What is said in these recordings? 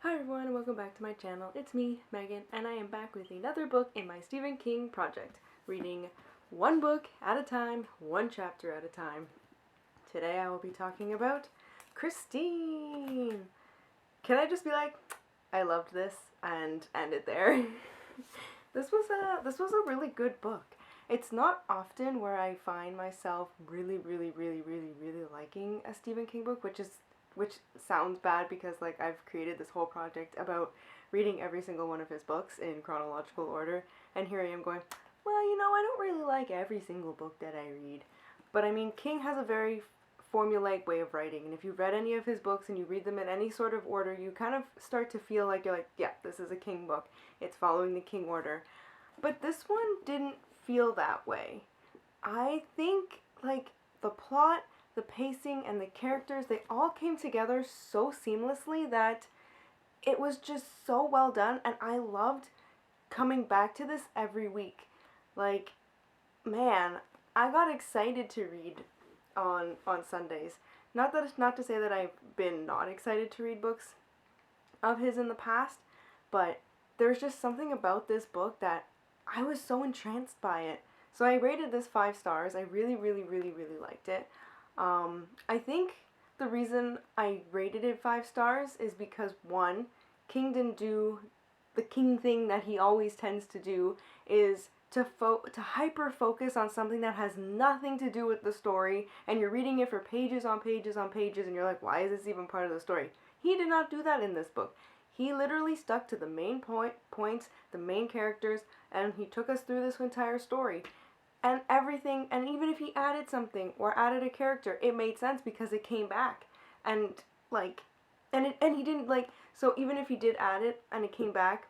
Hi everyone and welcome back to my channel. It's me, Megan, and I am back with another book in my Stephen King project, reading one book at a time, one chapter at a time. Today I will be talking about Christine. Can I just be like, I loved this and end it there? This was a really good book. It's not often where I find myself really liking a Stephen King book, which sounds bad because like I've created this whole project about reading every single one of his books in chronological order, and here I am going, well, I don't really like every single book that I read. But I mean, King has a very formulaic way of writing, and if you've read any of his books and you read them in any sort of order, you kind of start to feel like you're like, yeah, this is a King book. It's following the King order. But this one didn't feel that way. I think like the plot, the pacing, and the characters, they all came together so seamlessly that it was just so well done, and I loved coming back to this every week. Like, man, I got excited to read on Sundays. Not to say that I've been not excited to read books of his in the past, but there's just something about this book that I was so entranced by it. So I rated this 5 stars. I really liked it. I think the reason I rated it 5 stars is because one, King didn't do the King thing that he always tends to do, is to hyper focus on something that has nothing to do with the story, and you're reading it for pages on pages on pages, and you're like, why is this even part of the story? He did not do that in this book. He literally stuck to the main points, the main characters, and he took us through this entire story. And everything, and even if he added something or added a character, it made sense because it came back. And like, and he didn't like, so even if he did add it and it came back,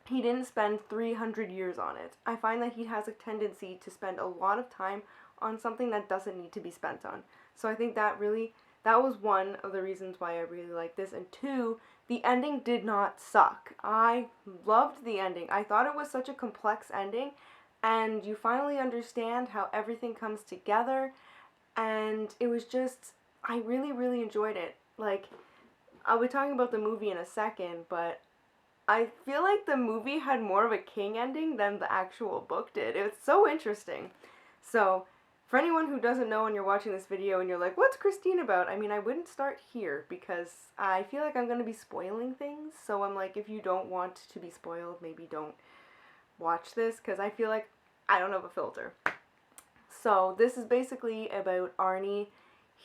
he didn't spend 300 years on it. I find that he has a tendency to spend a lot of time on something that doesn't need to be spent on. So I think that was one of the reasons why I really like this. And two, the ending did not suck. I loved the ending. I thought it was such a complex ending, and you finally understand how everything comes together, and it was just, I really enjoyed it. Like, I'll be talking about the movie in a second, but I feel like the movie had more of a King ending than the actual book did. It was so interesting. So, for anyone who doesn't know and you're watching this video and you're like, what's Christine about? I mean, I wouldn't start here because I feel like I'm going to be spoiling things. So I'm like, if you don't want to be spoiled, maybe don't watch this, because I feel like I don't have a filter. So this is basically about Arnie.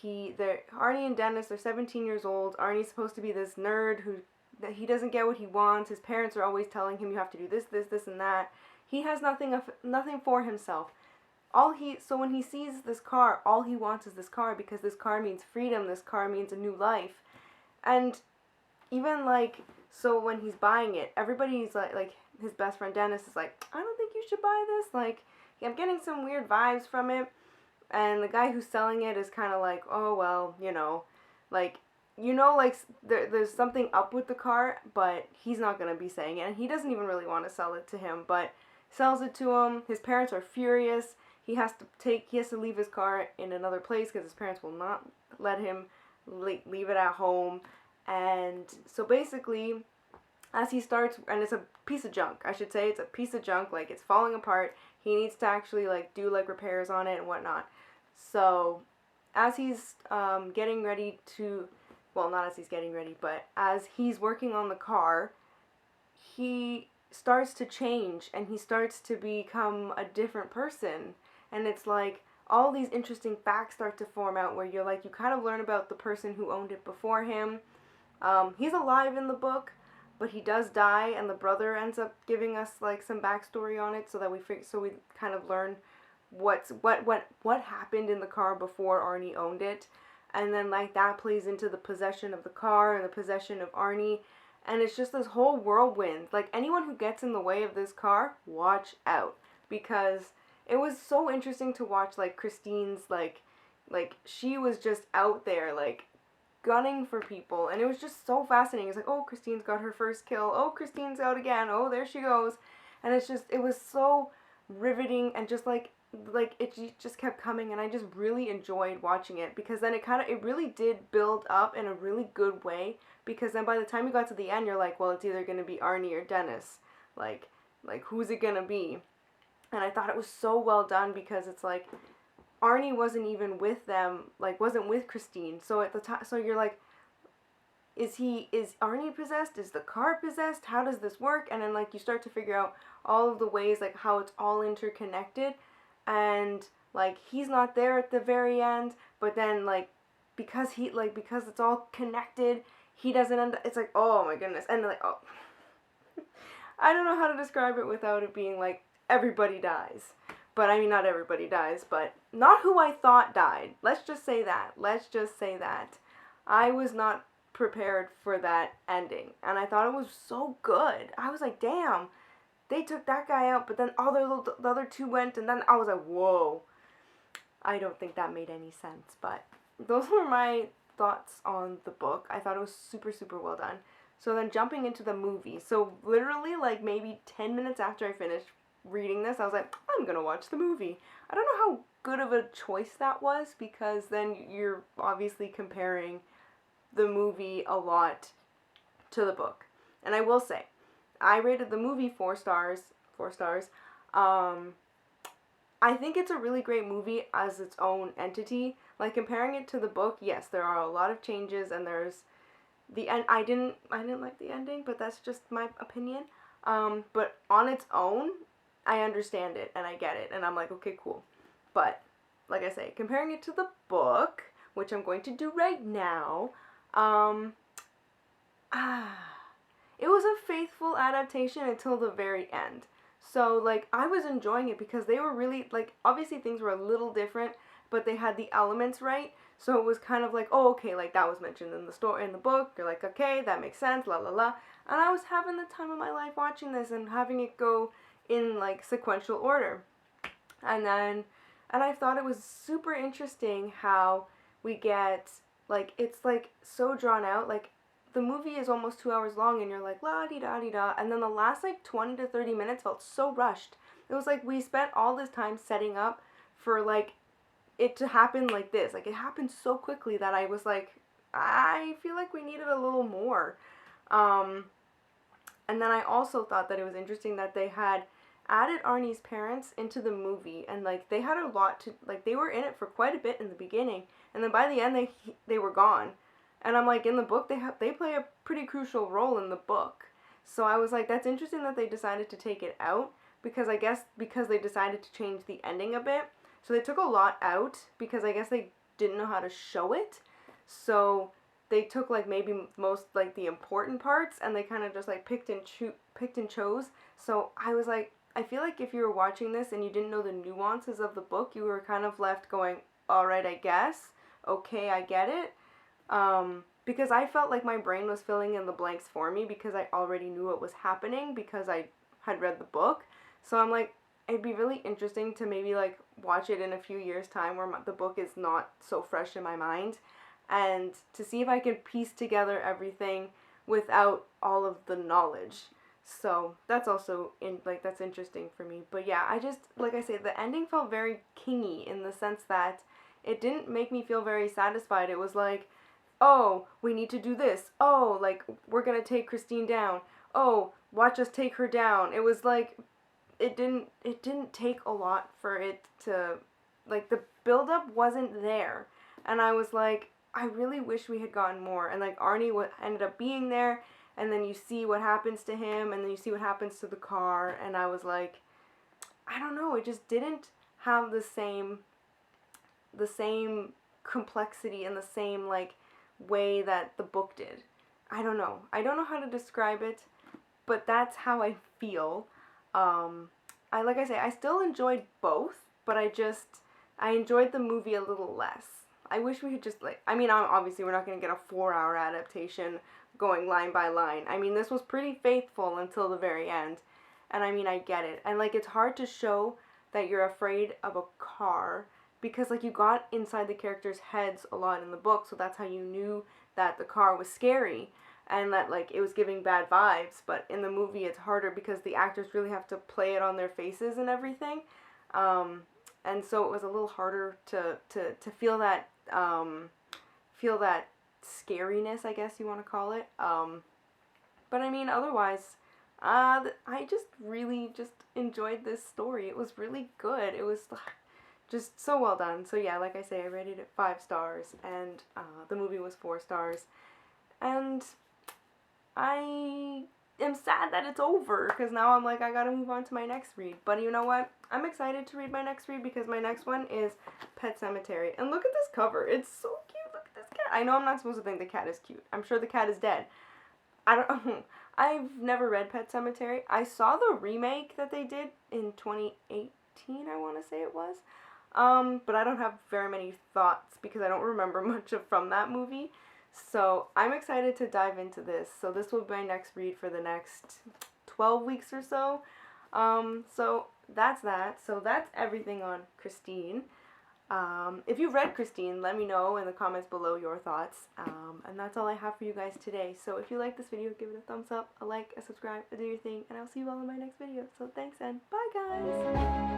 Arnie and Dennis are 17 years old. Arnie's supposed to be this nerd who that he doesn't get what he wants. His parents are always telling him you have to do this, and that. He has nothing for himself. So when he sees this car, all he wants is this car, because this car means freedom. This car means a new life, and even like, so when he's buying it, everybody's like his best friend Dennis is like, I don't think you should buy this. Like, I'm getting some weird vibes from it. And the guy who's selling it is kind of like, oh, well, like, like there's something up with the car, but he's not going to be saying it. And he doesn't even really want to sell it to him, but sells it to him. His parents are furious. He has to leave his car in another place because his parents will not let him leave it at home. And so basically, as he starts, and it's a piece of junk, I should say, it's a piece of junk, like it's falling apart. He needs to actually like do like repairs on it and whatnot. So as he's getting ready to, well, not as he's getting ready, but as he's working on the car, he starts to change and he starts to become a different person. And it's like all these interesting facts start to form out where you're like, you kind of learn about the person who owned it before him. He's alive in the book, but he does die, and the brother ends up giving us like some backstory on it, so that we kind of learn what happened in the car before Arnie owned it, and then like that plays into the possession of the car and the possession of Arnie, and it's just this whole whirlwind. Like, anyone who gets in the way of this car, watch out, because it was so interesting to watch like Christine's like she was just out there like gunning for people, and it was just so fascinating. It's like, oh, Christine's got her first kill, oh, Christine's out again, oh, there she goes. And it was so riveting, and just like it just kept coming, and I just really enjoyed watching it, because then it really did build up in a really good way because then by the time you got to the end, you're like, well, it's either going to be Arnie or Dennis. Like who's it going to be? And I thought it was so well done because it's like Arnie wasn't even with them, like wasn't with Christine. So at the time, so you're like, is Arnie possessed? Is the car possessed? How does this work? And then like you start to figure out all of the ways like how it's all interconnected, and like he's not there at the very end, but then like because it's all connected, he doesn't end up, it's like, oh my goodness. And like, oh, I don't know how to describe it without it being like everybody dies. But I mean, not everybody dies, but not who I thought died. Let's just say that. I was not prepared for that ending, and I thought it was so good. I was like, damn, they took that guy out, but then the other two went, and then I was like, whoa. I don't think that made any sense, but those were my thoughts on the book. I thought it was super, super well done. So then jumping into the movie. So literally like maybe 10 minutes after I finished reading this, I was like, I'm gonna watch the movie. I don't know how good of a choice that was, because then you're obviously comparing the movie a lot to the book. And I will say, I rated the movie 4 stars. I think it's a really great movie as its own entity. Like comparing it to the book, yes, there are a lot of changes, and there's the end. I didn't like the ending, but that's just my opinion. But on its own, I understand it and I get it, and I'm like, okay, cool. But like I say, comparing it to the book, which I'm going to do right now, it was a faithful adaptation until the very end. So like I was enjoying it because they were really like, obviously things were a little different, but they had the elements right. So it was kind of like, oh, okay, like that was mentioned in the story, in the book. You're like, okay, that makes sense, la la la. And I was having the time of my life watching this and having it go in like sequential order. And I thought it was super interesting how we get, like, it's like so drawn out. Like the movie is almost 2 hours long, and you're like, la di da di da. And then the last like 20 to 30 minutes felt so rushed. It was like we spent all this time setting up for like it to happen like this. Like it happened so quickly that I was like, I feel like we needed a little more. And then I also thought that it was interesting that they had added Arnie's parents into the movie, and like they had a lot to, like they were in it for quite a bit in the beginning, and then by the end they were gone. And I'm like, in the book they play a pretty crucial role in the book. So I was like, that's interesting that they decided to take it out, because I guess because they decided to change the ending a bit. So they took a lot out because I guess they didn't know how to show it. So they took like maybe most like the important parts, and they kind of just like picked and chose. So I was like, I feel like if you were watching this and you didn't know the nuances of the book, you were kind of left going, all right, I guess. Okay, I get it. Because I felt like my brain was filling in the blanks for me because I already knew what was happening because I had read the book. So I'm like, it'd be really interesting to maybe like watch it in a few years' time where the book is not so fresh in my mind, and to see if I can piece together everything without all of the knowledge. So that's also that's interesting for me. But yeah, I just, like I say, the ending felt very kingy in the sense that it didn't make me feel very satisfied. It was like, oh, we need to do this. Oh, like we're gonna take Christine down. Oh, watch us take her down. It was like it didn't take a lot for it to, like, the buildup wasn't there. And I was like, I really wish we had gotten more. And like Arnie ended up being there, and then you see what happens to him, and then you see what happens to the car, and I was like, I don't know, it just didn't have the same complexity and the same like way that the book did. I don't know how to describe it, but that's how I feel. Like I say, I still enjoyed both, but I enjoyed the movie a little less. I wish we had just obviously we're not going to get a 4-hour adaptation going line by line. I mean, this was pretty faithful until the very end. And I mean, I get it. And like, it's hard to show that you're afraid of a car because like you got inside the characters' heads a lot in the book, so that's how you knew that the car was scary and that like it was giving bad vibes. But in the movie it's harder because the actors really have to play it on their faces and everything. And so it was a little harder to feel that scariness, I guess you want to call it. But I mean, otherwise, I just really just enjoyed this story. It was really good. It was just so well done. So yeah, like I say, I rated it 5 stars, and the movie was 4 stars. And I am sad that it's over, because now I'm like, I gotta move on to my next read. But you know what? I'm excited to read my next read, because my next one is Pet Sematary. And look at this cover. It's so cute. Look at this cat. I know I'm not supposed to think the cat is cute. I'm sure the cat is dead. I don't I've never read Pet Sematary. I saw the remake that they did in 2018, I want to say it was. But I don't have very many thoughts because I don't remember much from that movie. So I'm excited to dive into this. So this will be my next read for the next 12 weeks or so. So that's that. So that's everything on Christine. If you've read Christine, let me know in the comments below your thoughts. And that's all I have for you guys today. So if you like this video, give it a thumbs up, a like, a subscribe, do your thing, and I'll see you all in my next video. So thanks, and bye guys!